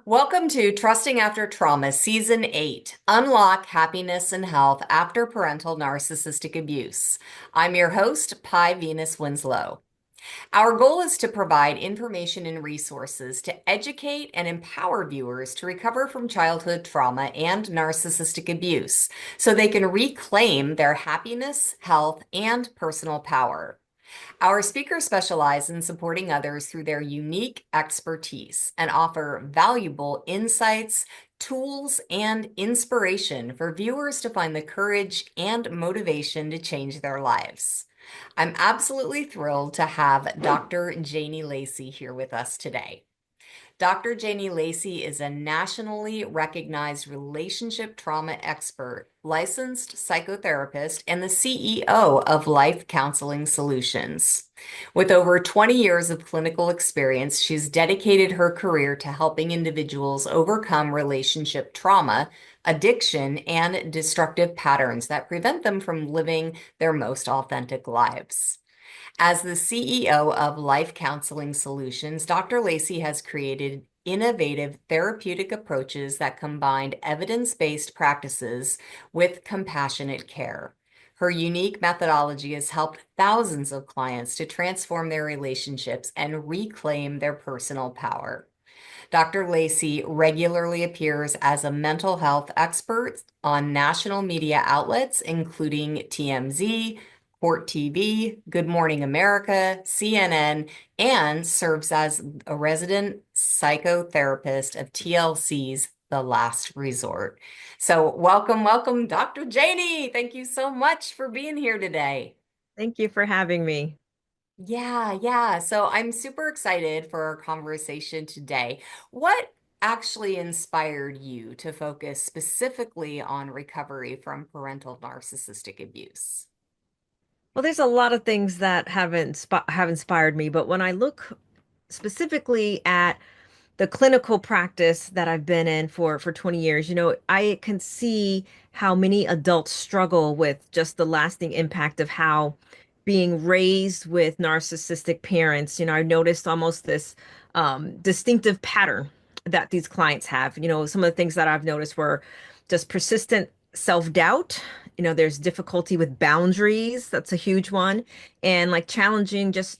Welcome to Trusting After Trauma, Season 8 Unlock Happiness and Health After Parental Narcissistic Abuse. I'm your host, Pi Venus Winslow. Our goal is to provide information and resources to educate and empower viewers to recover from childhood trauma and narcissistic abuse so they can reclaim their happiness, health, and personal power. Our speakers specialize in supporting others through their unique expertise and offer valuable insights, tools, and inspiration for viewers to find the courage and motivation to change their lives. I'm absolutely thrilled to have Dr. Janie Lacy here with us today. Dr. Janie Lacy is a nationally recognized relationship trauma expert, licensed psychotherapist, and the CEO of Life Counseling Solutions. With over 20 years of clinical experience, she's dedicated her career to helping individuals overcome relationship trauma, addiction, and destructive patterns that prevent them from living their most authentic lives. As the CEO of Life Counseling Solutions, Dr. Lacy has created innovative therapeutic approaches that combine evidence-based practices with compassionate care. Her unique methodology has helped thousands of clients to transform their relationships and reclaim their personal power. Dr. Lacy regularly appears as a mental health expert on national media outlets, including TMZ, Court TV, Good Morning America, CNN, and serves as a resident psychotherapist of TLC's The Last Resort. So, welcome, Dr. Janie. Thank you so much for being here today. Thank you for having me. Yeah. So I'm super excited for our conversation today. What actually inspired you to focus specifically on recovery from parental narcissistic abuse? Well, there's a lot of things that have inspired me, but when I look specifically at the clinical practice that I've been in for 20 years, I can see how many adults struggle with just the lasting impact of how being raised with narcissistic parents, I noticed almost this distinctive pattern that these clients have. Some of the things that I've noticed were just persistent self-doubt. There's difficulty with boundaries. That's a huge one. And like challenges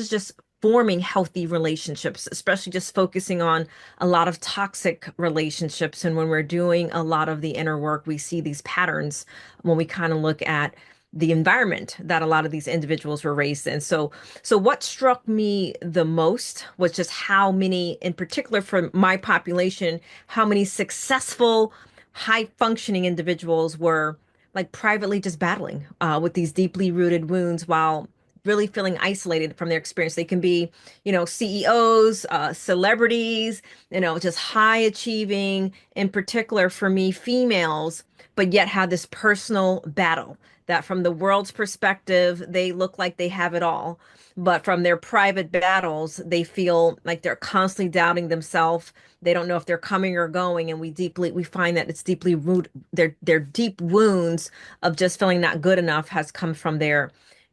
just forming healthy relationships, especially just focusing on a lot of toxic relationships. And when we're doing a lot of the inner work, we see these patterns when we kind of look at the environment that a lot of these individuals were raised in. So what struck me the most was just how many, in particular for my population, how many successful, high functioning individuals were like privately just battling with these deeply rooted wounds while really feeling isolated from their experience. They can be, CEOs, celebrities, just high achieving, in particular for me, females, but yet have this personal battle that from the world's perspective, they look like they have it all. But from their private battles, they feel like they're constantly doubting themselves. They don't know if they're coming or going. And we find that it's deeply rooted, their deep wounds of just feeling not good enough has come from their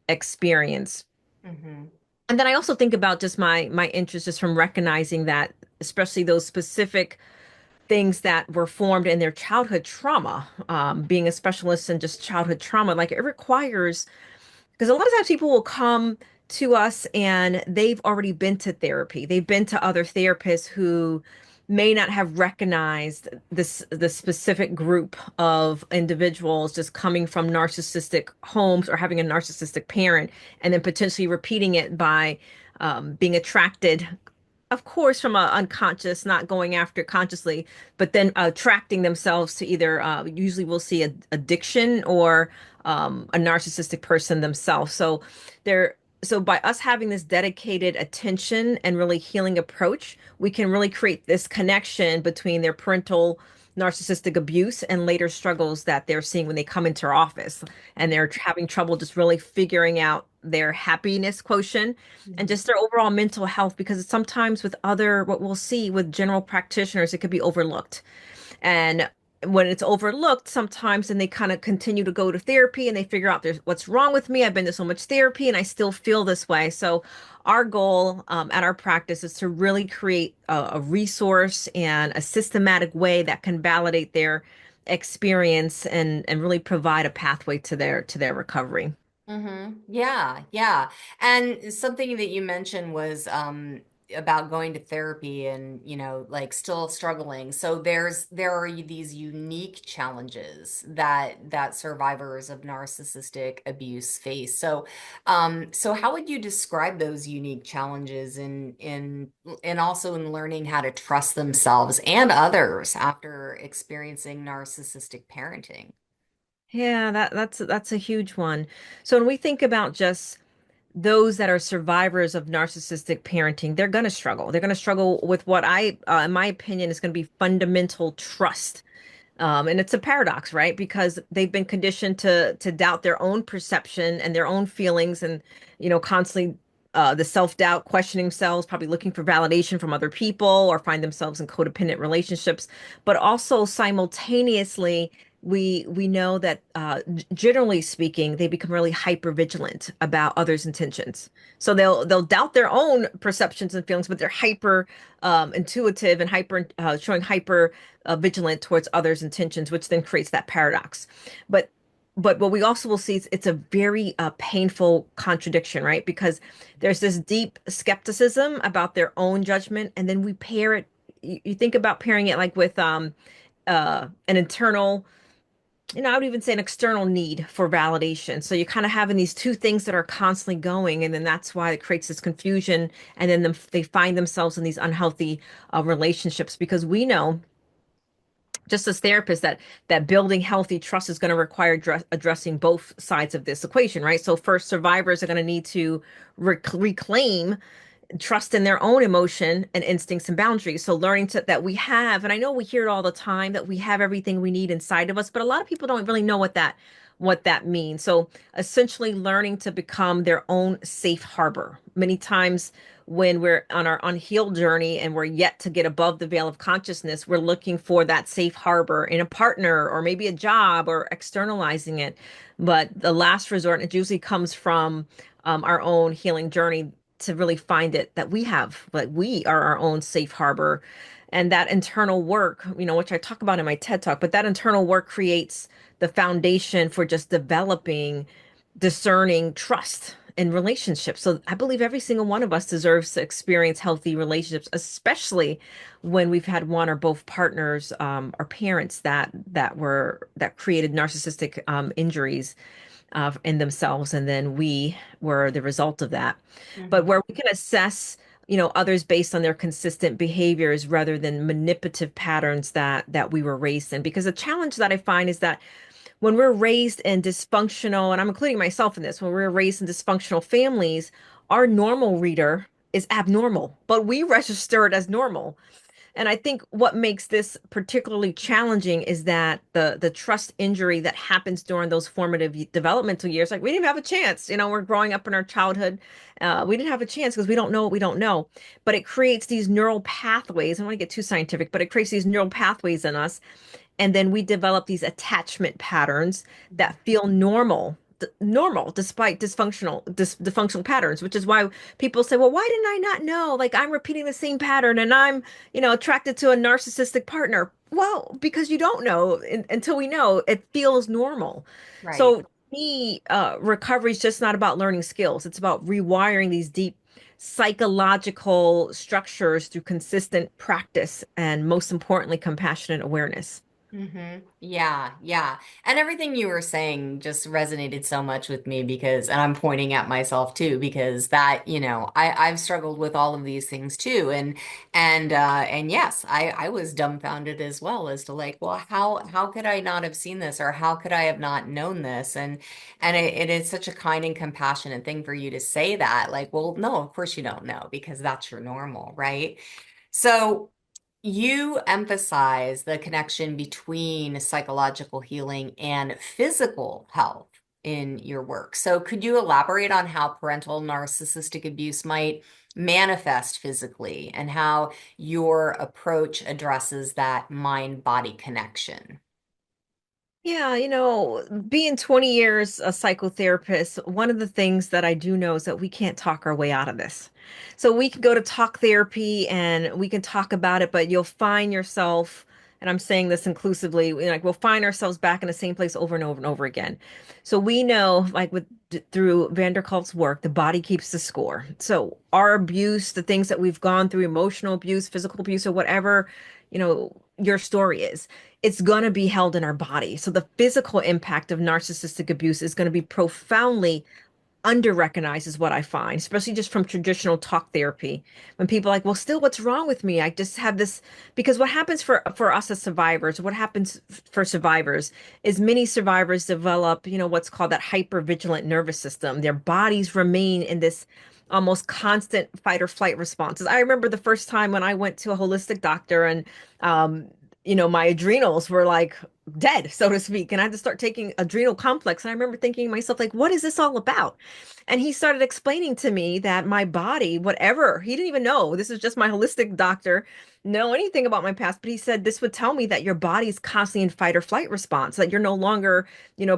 experience. Hmm. And then I also think about just my interest just from recognizing that, especially those specific things that were formed in their childhood trauma, being a specialist in just childhood trauma, like it requires, because a lot of times people will come to us and they've already been to therapy. They've been to other therapists who may not have recognized the specific group of individuals just coming from narcissistic homes or having a narcissistic parent, and then potentially repeating it by being attracted, of course, from a unconscious, not going after it consciously, but then attracting themselves to either, usually we'll see addiction or a narcissistic person themselves. So by us having this dedicated attention and really healing approach, we can really create this connection between their parental narcissistic abuse and later struggles that they're seeing when they come into our office and they're having trouble just really figuring out their happiness quotient and just their overall mental health, because sometimes with other, what we'll see with general practitioners, it could be overlooked. And when it's overlooked sometimes, and they kind of continue to go to therapy and they figure out there's what's wrong with me. I've been to so much therapy and I still feel this way. So our goal at our practice is to really create a resource and a systematic way that can validate their experience and really provide a pathway to their recovery. Yeah, yeah. And something that you mentioned was about going to therapy and, like still struggling. So there are these unique challenges that survivors of narcissistic abuse face. So how would you describe those unique challenges in also in learning how to trust themselves and others after experiencing narcissistic parenting? Yeah, that's a huge one. So when we think about just those that are survivors of narcissistic parenting, they're going to struggle. They're going to struggle with what in my opinion, is going to be fundamental trust. And it's a paradox, right? Because they've been conditioned to doubt their own perception and their own feelings, and constantly the self-doubt, questioning themselves, probably looking for validation from other people, or find themselves in codependent relationships. But also simultaneously, we know that generally speaking, they become really hyper vigilant about others' intentions. So they'll doubt their own perceptions and feelings, but they're hyper intuitive and hyper showing hyper vigilant towards others' intentions, which then creates that paradox. But what we also will see is it's a very painful contradiction, right? Because there's this deep skepticism about their own judgment, and then we pair it. You think about pairing it like with an internal, I would even say an external need for validation. So you're kind of having these two things that are constantly going, and then that's why it creates this confusion, and then they find themselves in these unhealthy relationships, because we know just as therapists that building healthy trust is going to require addressing both sides of this equation, right? So first, survivors are going to need to reclaim trust in their own emotion and instincts and boundaries. So learning that we have, and I know we hear it all the time, that we have everything we need inside of us, but a lot of people don't really know what that means. So essentially learning to become their own safe harbor. Many times when we're on our unhealed journey and we're yet to get above the veil of consciousness, we're looking for that safe harbor in a partner or maybe a job or externalizing it. But the last resort, it usually comes from our own healing journey, to really find it that we have, like, we are our own safe harbor. And that internal work, which I talk about in my TED talk, but that internal work creates the foundation for just developing discerning trust in relationships. So I believe every single one of us deserves to experience healthy relationships, especially when we've had one or both partners or parents that created narcissistic injuries in themselves, and then we were the result of that. But Mhm. where we can assess, others based on their consistent behaviors rather than manipulative patterns that we were raised in. Because the challenge that I find is that when we're raised in dysfunctional, and I'm including myself in this, when we're raised in dysfunctional families, our normal reader is abnormal, but we register it as normal. And I think what makes this particularly challenging is that the trust injury that happens during those formative developmental years, like we didn't have a chance. We're growing up in our childhood. We didn't have a chance because we don't know what we don't know. But it creates these neural pathways. I don't want to get too scientific, but it creates these neural pathways in us, and then we develop these attachment patterns that feel normal despite dysfunctional patterns, which is why people say, well, why didn't I not know, like I'm repeating the same pattern and I'm attracted to a narcissistic partner. Well, because you don't know until we know it feels normal. Right. So me, recovery is just not about learning skills. It's about rewiring these deep psychological structures through consistent practice and, most importantly, compassionate awareness. Yeah, yeah. And everything you were saying just resonated so much with me and I'm pointing at myself too, because I've struggled with all of these things too. And yes, I was dumbfounded as well as to like, well, how could I not have seen this, or how could I have not known this? And it is such a kind and compassionate thing for you to say that. Like, well, no, of course you don't know, because that's your normal, right? So you emphasize the connection between psychological healing and physical health in your work. So, could you elaborate on how parental narcissistic abuse might manifest physically and how your approach addresses that mind-body connection? Yeah, being 20 years a psychotherapist, one of the things that I do know is that we can't talk our way out of this. So we can go to talk therapy and we can talk about it, but you'll find yourself, and I'm saying this inclusively, like we'll find ourselves back in the same place over and over and over again. So we know, like through Vanderkolk's work, the body keeps the score. So our abuse, the things that we've gone through, emotional abuse, physical abuse, or whatever, your story is, it's going to be held in our body. So the physical impact of narcissistic abuse is going to be profoundly under recognized is what I find, especially just from traditional talk therapy. When people are like, well, still, what's wrong with me? I just have this because what happens for us as survivors, what happens for survivors is many survivors develop, what's called that hypervigilant nervous system. Their bodies remain in this almost constant fight or flight responses. I remember the first time when I went to a holistic doctor and um, my adrenals were like dead, so to speak. And I had to start taking adrenal complex. And I remember thinking to myself, like, what is this all about? And he started explaining to me that my body, whatever, he didn't even know. This is just my holistic doctor, know anything about my past, but he said this would tell me that your body's constantly in fight or flight response, that you're no longer,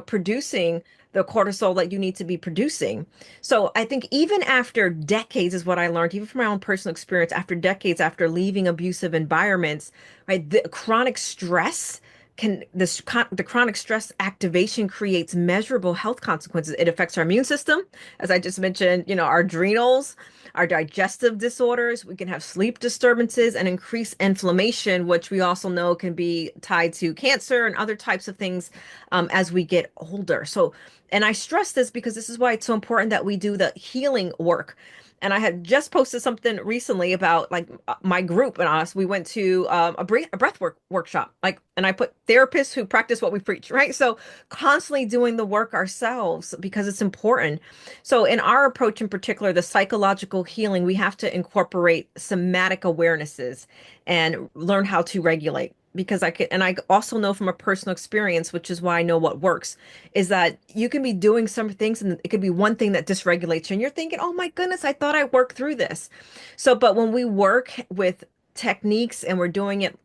producing the cortisol that you need to be producing. So I think even after decades is what I learned, even from my own personal experience, after decades after leaving abusive environments, right, the chronic stress the chronic stress activation creates measurable health consequences. It affects our immune system, as I just mentioned, our adrenals, our digestive disorders. We can have sleep disturbances and increased inflammation, which we also know can be tied to cancer and other types of things as we get older. So, and I stress this because this is why it's so important that we do the healing work. And I had just posted something recently about like my group and us. We went to a breath workshop, like, and I put therapists who practice what we preach, right? So constantly doing the work ourselves because it's important. So in our approach in particular, the psychological healing, we have to incorporate somatic awarenesses and learn how to regulate. Because I could, and I also know from a personal experience, which is why I know what works, is that you can be doing some things and it could be one thing that dysregulates you. And you're thinking, oh my goodness, I thought I worked through this. So, but when we work with techniques and we're doing it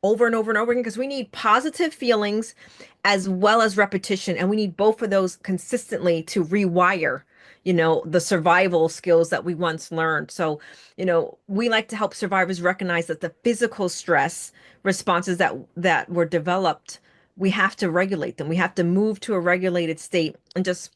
over and over and over again, because we need positive feelings as well as repetition, and we need both of those consistently to rewire, the survival skills that we once learned. So, we like to help survivors recognize that the physical stress responses that were developed, we have to regulate them. We have to move to a regulated state and just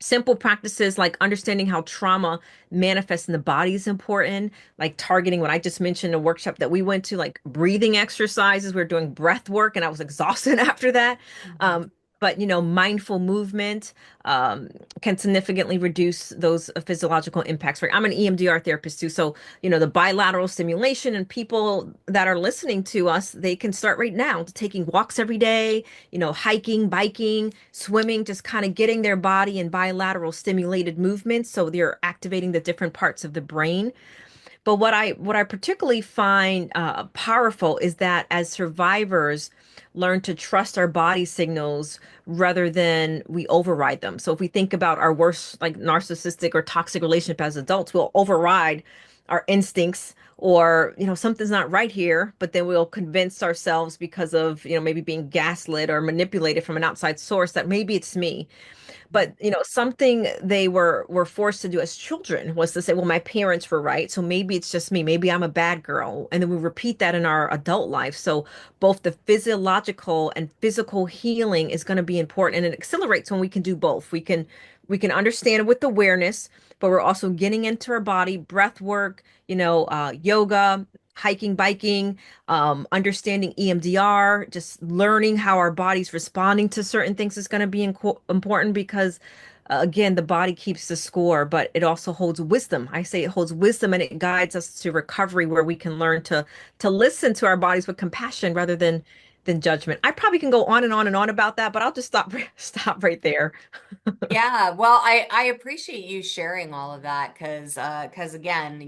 simple practices like understanding how trauma manifests in the body is important, like targeting what I just mentioned, a workshop that we went to, like breathing exercises. We were doing breath work and I was exhausted after that. Mhm. But mindful movement um, can significantly reduce those physiological impacts. Right? I'm an EMDR therapist too, so the bilateral stimulation and people that are listening to us, they can start right now taking walks every day, hiking, biking, swimming, just kind of getting their body in bilateral stimulated movements. So they're activating the different parts of the brain. But what I particularly find powerful is that as survivors learn to trust our body signals rather than we override them. So if we think about our worst, like narcissistic or toxic relationship as adults, we'll override our instincts or something's not right here, but then we'll convince ourselves because of maybe being gaslit or manipulated from an outside source that maybe it's me. But something they were forced to do as children was to say, well, my parents were right, so maybe it's just me, maybe I'm a bad girl. And then we repeat that in our adult life. So both the physiological and physical healing is going to be important, and it accelerates when we can do both. We can understand it with awareness, but we're also getting into our body, breath work, yoga, hiking, biking, understanding EMDR, just learning how our body's responding to certain things is going to be important because, again, the body keeps the score, but it also holds wisdom. I say it holds wisdom and it guides us to recovery where we can learn to listen to our bodies with compassion rather than judgment. I probably can go on and on and on about that, but I'll just stop right there. Yeah, well, I appreciate you sharing all of that because again,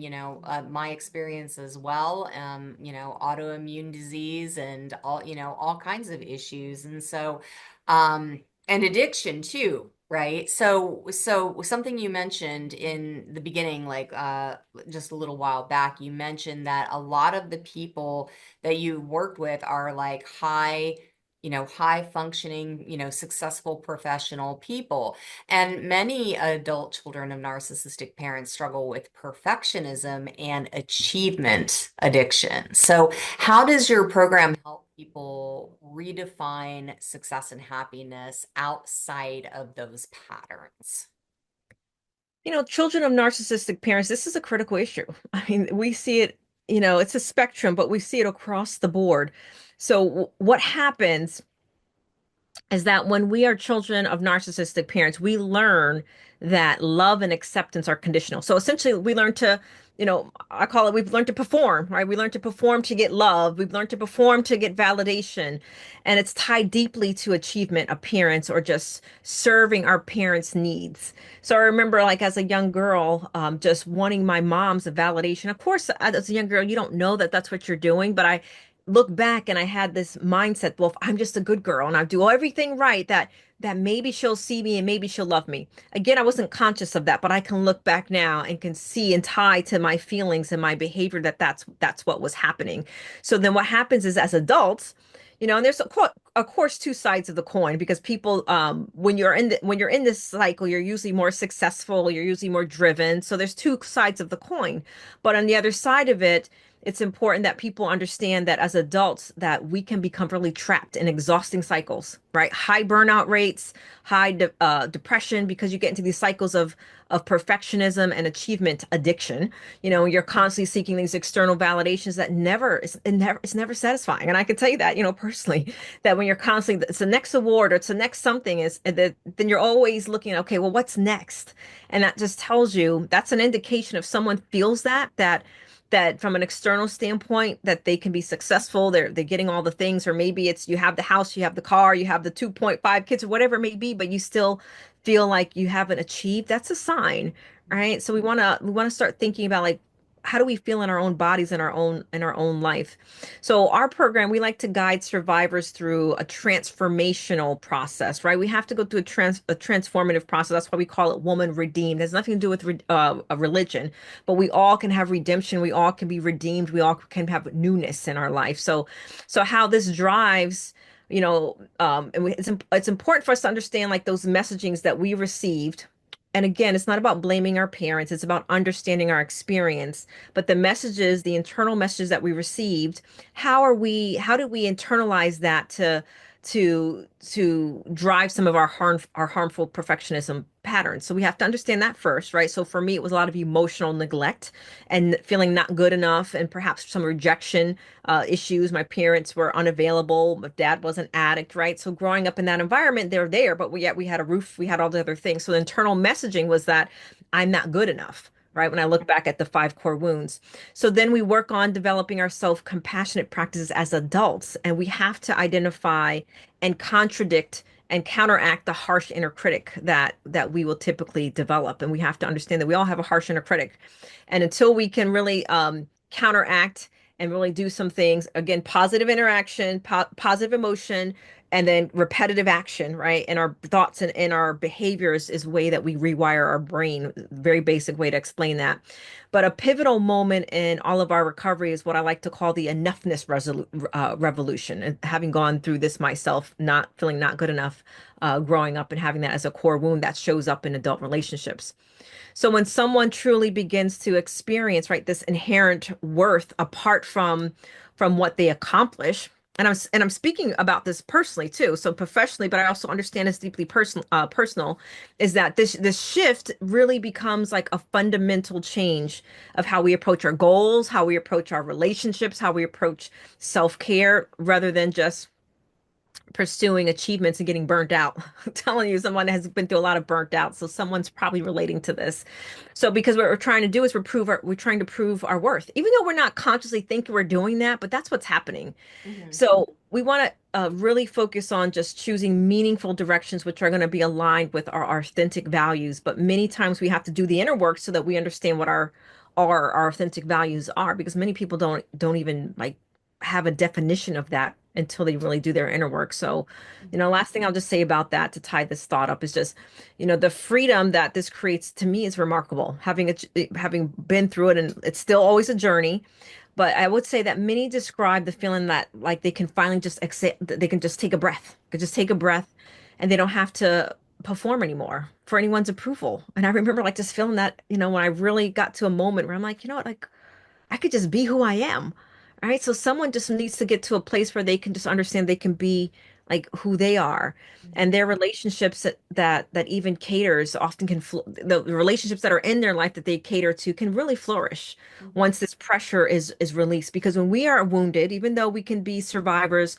my experience as well, autoimmune disease and all kinds of issues, and so and addiction too, right? So something you mentioned in the beginning, like just a little while back, you mentioned that a lot of the people that you worked with are like high high functioning, successful professional people. And many adult children of narcissistic parents struggle with perfectionism and achievement addiction. So, how does your program help people redefine success and happiness outside of those patterns? Children of narcissistic parents, this is a critical issue. I mean, we see it, it's a spectrum, but we see it across the board. So what happens is that when we are children of narcissistic parents, we learn that love and acceptance are conditional. So essentially, we learn to, I call it, we've learned to perform, right? We learn to perform to get love. We've learned to perform to get validation. And it's tied deeply to achievement, appearance, or just serving our parents' needs. So I remember, like, as a young girl, just wanting my mom's validation. Of course, as a young girl, you don't know that that's what you're doing, but I look back and I had this mindset, well, if I'm just a good girl and I do everything right, that maybe she'll see me and maybe she'll love me. Again, I wasn't conscious of that, but I can look back now and can see and tie to my feelings and my behavior that that's what was happening. So then what happens is as adults, and there's of course two sides of the coin because people when you're in this cycle, you're usually more successful, you're usually more driven. So there's two sides of the coin. But on the other side of it, it's important that people understand that as adults that we can become really trapped in exhausting cycles, right? High burnout rates, depression, because you get into these cycles of perfectionism and achievement addiction. You're constantly seeking these external validations that it's never satisfying. And I can tell you that, personally, that when you're constantly, it's the next award or it's the next something is that then you're always looking, okay, well, what's next? And that just tells you that's an indication if someone feels that from an external standpoint that they can be successful, they're getting all the things, or maybe it's you have the house, you have the car, you have the 2.5 kids or whatever it may be, but you still feel like you haven't achieved. That's a sign, right? So we want to start thinking about, like, how do we feel in our own bodies, in our own life. So our program, we like to guide survivors through a transformational process, right? We have to go through a transformative process. That's why we call it woman redeemed. It has nothing to do with a religion, but we all can have redemption. We all can be redeemed. We all can have newness in our life. So how this drives, it's important for us to understand, like, those messagings that we received. And again, it's not about blaming our parents, it's about understanding our experience. But the messages, the internal messages that we received, how do we internalize that to drive some of our harmful perfectionism patterns? So we have to understand that first, right? So for me, it was a lot of emotional neglect and feeling not good enough, and perhaps some rejection issues. My parents were unavailable. My dad was an addict, right? So growing up in that environment, they're there, but yet we had a roof, we had all the other things. So the internal messaging was that I'm not good enough. Right. When I look back at the five core wounds. So then we work on developing our self-compassionate practices as adults, and we have to identify and contradict and counteract the harsh inner critic that we will typically develop. And we have to understand that we all have a harsh inner critic. And until we can really counteract and really do some things, again, positive interaction, positive emotion, and then repetitive action, right? And our thoughts and in our behaviors is a way that we rewire our brain. Very basic way to explain that. But a pivotal moment in all of our recovery is what I like to call the enoughness revolution. And having gone through this myself, not feeling not good enough growing up and having that as a core wound that shows up in adult relationships. So when someone truly begins to experience, right, this inherent worth apart from what they accomplish, and I'm speaking about this personally too, so professionally, but I also understand it's deeply personal, is that this shift really becomes like a fundamental change of how we approach our goals, how we approach our relationships, how we approach self-care, rather than just pursuing achievements and getting burnt out. I'm telling you, someone has been through a lot of burnt out, so someone's probably relating to this. So because what we're trying to do is we're trying to prove our worth, even though we're not consciously thinking we're doing that, but that's what's happening. Mhm. So we want to really focus on just choosing meaningful directions, which are going to be aligned with our authentic values. But many times we have to do the inner work so that we understand what our authentic values are, because many people don't even like have a definition of that until they really do their inner work. So, last thing I'll just say about that to tie this thought up is just, the freedom that this creates to me is remarkable. Having been through it, and it's still always a journey, But I would say that many describe the feeling that like they can finally just accept, they can just take a breath, could just take a breath, and they don't have to perform anymore for anyone's approval. And I remember like just feeling that, when I really got to a moment where I'm like, like I could just be who I am. All right. So someone just needs to get to a place where they can just understand they can be like who they are. And their relationships that even caters often can the relationships that are in their life that they cater to can really flourish Mhm. once this pressure is released. Because when we are wounded, even though we can be survivors,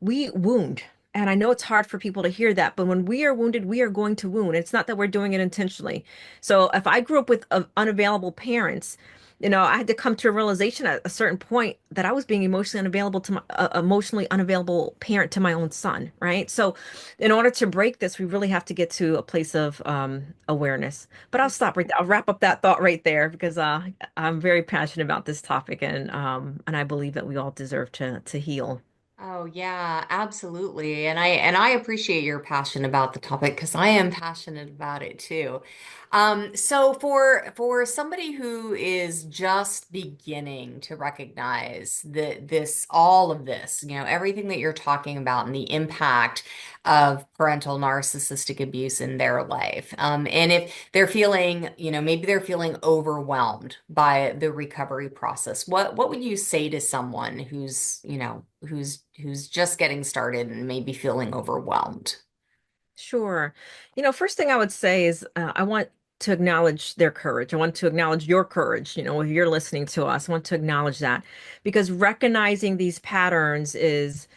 we wound. And I know it's hard for people to hear that, but when we are wounded, we are going to wound. It's not that we're doing it intentionally. So if I grew up with unavailable parents, I had to come to a realization at a certain point that I was being emotionally unavailable to my emotionally unavailable parent to my own son, right? So in order to break this, we really have to get to a place of awareness. But I'll stop right there. I'll wrap up that thought right there because I'm very passionate about this topic, and I believe that we all deserve to heal. Oh yeah, absolutely. And I appreciate your passion about the topic because I am passionate about it too. So for somebody who is just beginning to recognize that this all of this, everything that you're talking about and the impact of parental narcissistic abuse in their life. And if they're feeling, maybe they're feeling overwhelmed by the recovery process, what would you say to someone who's just getting started and maybe feeling overwhelmed? Sure. First thing I would say is I want to acknowledge their courage. I want to acknowledge your courage. If you're listening to us, I want to acknowledge that because recognizing these patterns is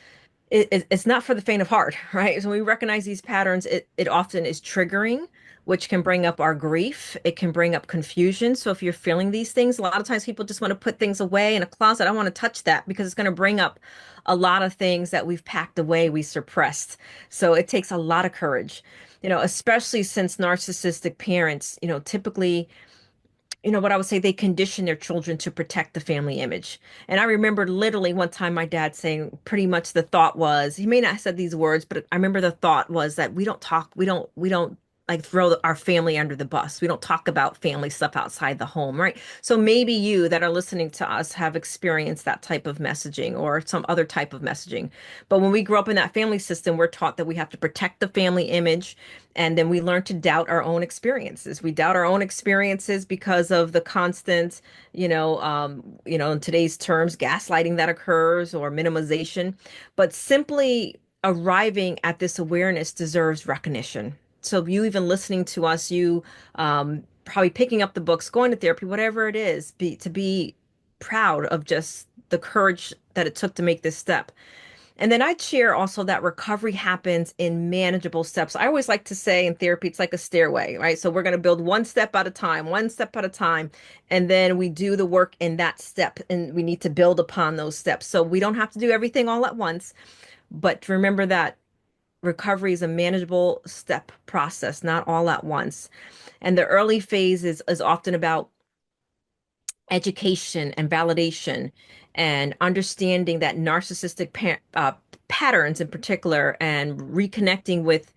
it's not for the faint of heart, right? So when we recognize these patterns, it often is triggering, which can bring up our grief. It can bring up confusion. So if you're feeling these things, a lot of times people just want to put things away in a closet. I don't want to touch that because it's going to bring up a lot of things that we've packed away, we suppressed. So it takes a lot of courage, especially since narcissistic parents, typically what I would say, they condition their children to protect the family image. And I remember literally one time my dad saying pretty much the thought was, he may not have said these words, but I remember the thought was that we don't talk, we don't like throw our family under the bus. We don't talk about family stuff outside the home, right? So maybe you that are listening to us have experienced that type of messaging or some other type of messaging. But when we grow up in that family system, we're taught that we have to protect the family image, and then we learn to doubt our own experiences. We doubt our own experiences because of the constant, in today's terms, gaslighting that occurs or minimization. But simply arriving at this awareness deserves recognition. So you even listening to us, you probably picking up the books, going to therapy, whatever it is, to be proud of just the courage that it took to make this step. And then I'd share also that recovery happens in manageable steps. I always like to say in therapy, it's like a stairway, right? So we're going to build one step at a time, one step at a time. And then we do the work in that step, and we need to build upon those steps. So we don't have to do everything all at once. But remember that recovery is a manageable step process, not all at once. And the early phase is often about education and validation and understanding that narcissistic patterns in particular and reconnecting with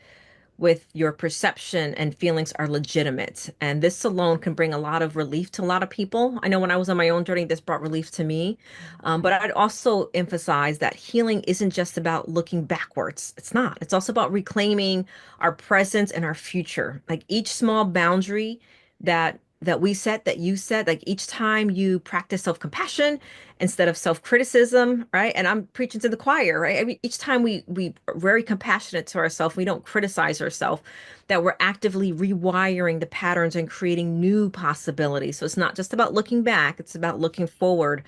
your perception and feelings are legitimate. And this alone can bring a lot of relief to a lot of people. I know when I was on my own journey, this brought relief to me. But I'd also emphasize that healing isn't just about looking backwards. It's not. It's also about reclaiming our presence and our future. Like each small boundary that we set, that you set, like each time you practice self-compassion instead of self-criticism, right? And I'm preaching to the choir, right? I mean, each time we are very compassionate to ourselves, we don't criticize ourselves, that we're actively rewiring the patterns and creating new possibilities. So it's not just about looking back, it's about looking forward.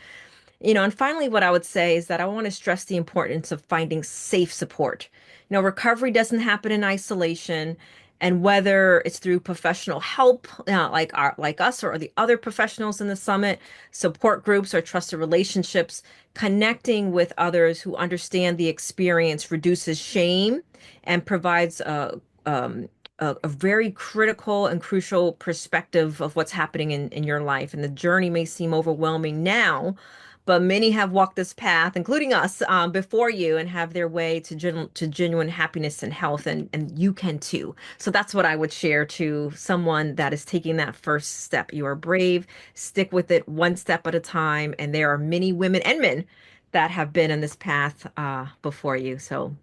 And finally, what I would say is that I want to stress the importance of finding safe support. Recovery doesn't happen in isolation. And whether it's through professional help, like us or the other professionals in the summit, support groups or trusted relationships, connecting with others who understand the experience reduces shame and provides a very critical and crucial perspective of what's happening in your life. And the journey may seem overwhelming now, but many have walked this path, including us, before you, and have their way to genuine happiness and health, and you can too. So that's what I would share to someone that is taking that first step. You are brave, stick with it one step at a time, and there are many women and men that have been in this path before you. So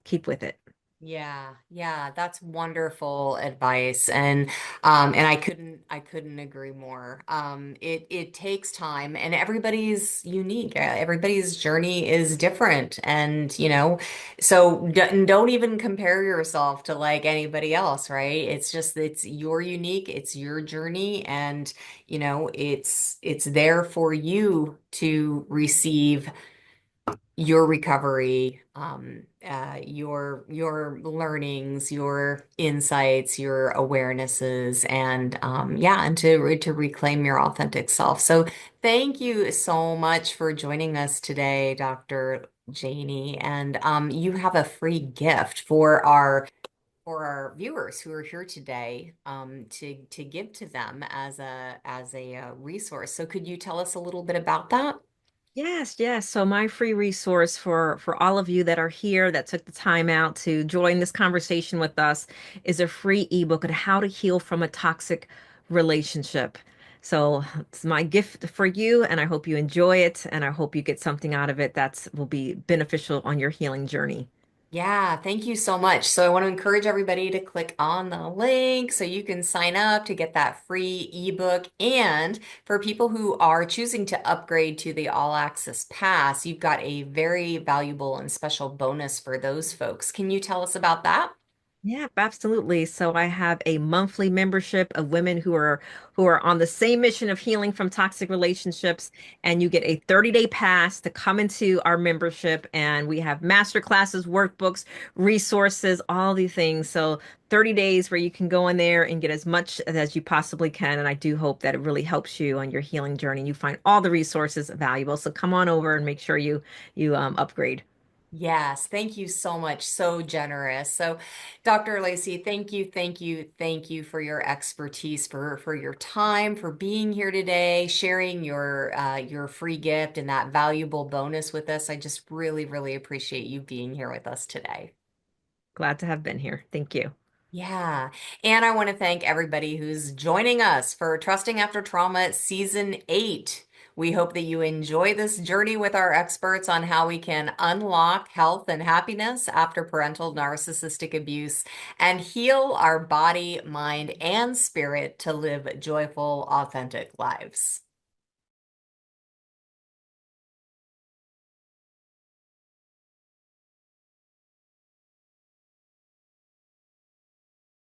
keep with it. Yeah, yeah, that's wonderful advice. And I couldn't agree more. It takes time and everybody's unique. Everybody's journey is different. And, so don't even compare yourself to like anybody else, right? It's your unique, it's your journey, and it's there for you to receive your recovery, your learnings, your insights, your awarenesses, and yeah, and to reclaim your authentic self. So thank you so much for joining us today, Dr. Janie. And you have a free gift for our viewers who are here today, to give to them as a resource. So could you tell us a little bit about that? Yes, yes. So my free resource for all of you that are here that took the time out to join this conversation with us is a free ebook on how to heal from a toxic relationship. So it's my gift for you, and I hope you enjoy it, and I hope you get something out of it that will be beneficial on your healing journey. Yeah, thank you so much. So I want to encourage everybody to click on the link so you can sign up to get that free ebook. And for people who are choosing to upgrade to the All Access Pass, you've got a very valuable and special bonus for those folks. Can you tell us about that? Yeah, absolutely. So I have a monthly membership of women who are on the same mission of healing from toxic relationships, and you get a 30-day pass to come into our membership, and we have master classes, workbooks, resources, all these things. So 30 days where you can go in there and get as much as you possibly can, and I do hope that it really helps you on your healing journey. You find all the resources valuable. So come on over and make sure you upgrade. Yes, thank you so much. So generous. So, Dr. Lacy, thank you, thank you, thank you for your expertise, for your time, for being here today, sharing your free gift and that valuable bonus with us. I just really, really appreciate you being here with us today. Glad to have been here. Thank you. Yeah. And I want to thank everybody who's joining us for Trusting After Trauma Season 8. We hope that you enjoy this journey with our experts on how we can unlock health and happiness after parental narcissistic abuse and heal our body, mind, and spirit to live joyful, authentic lives.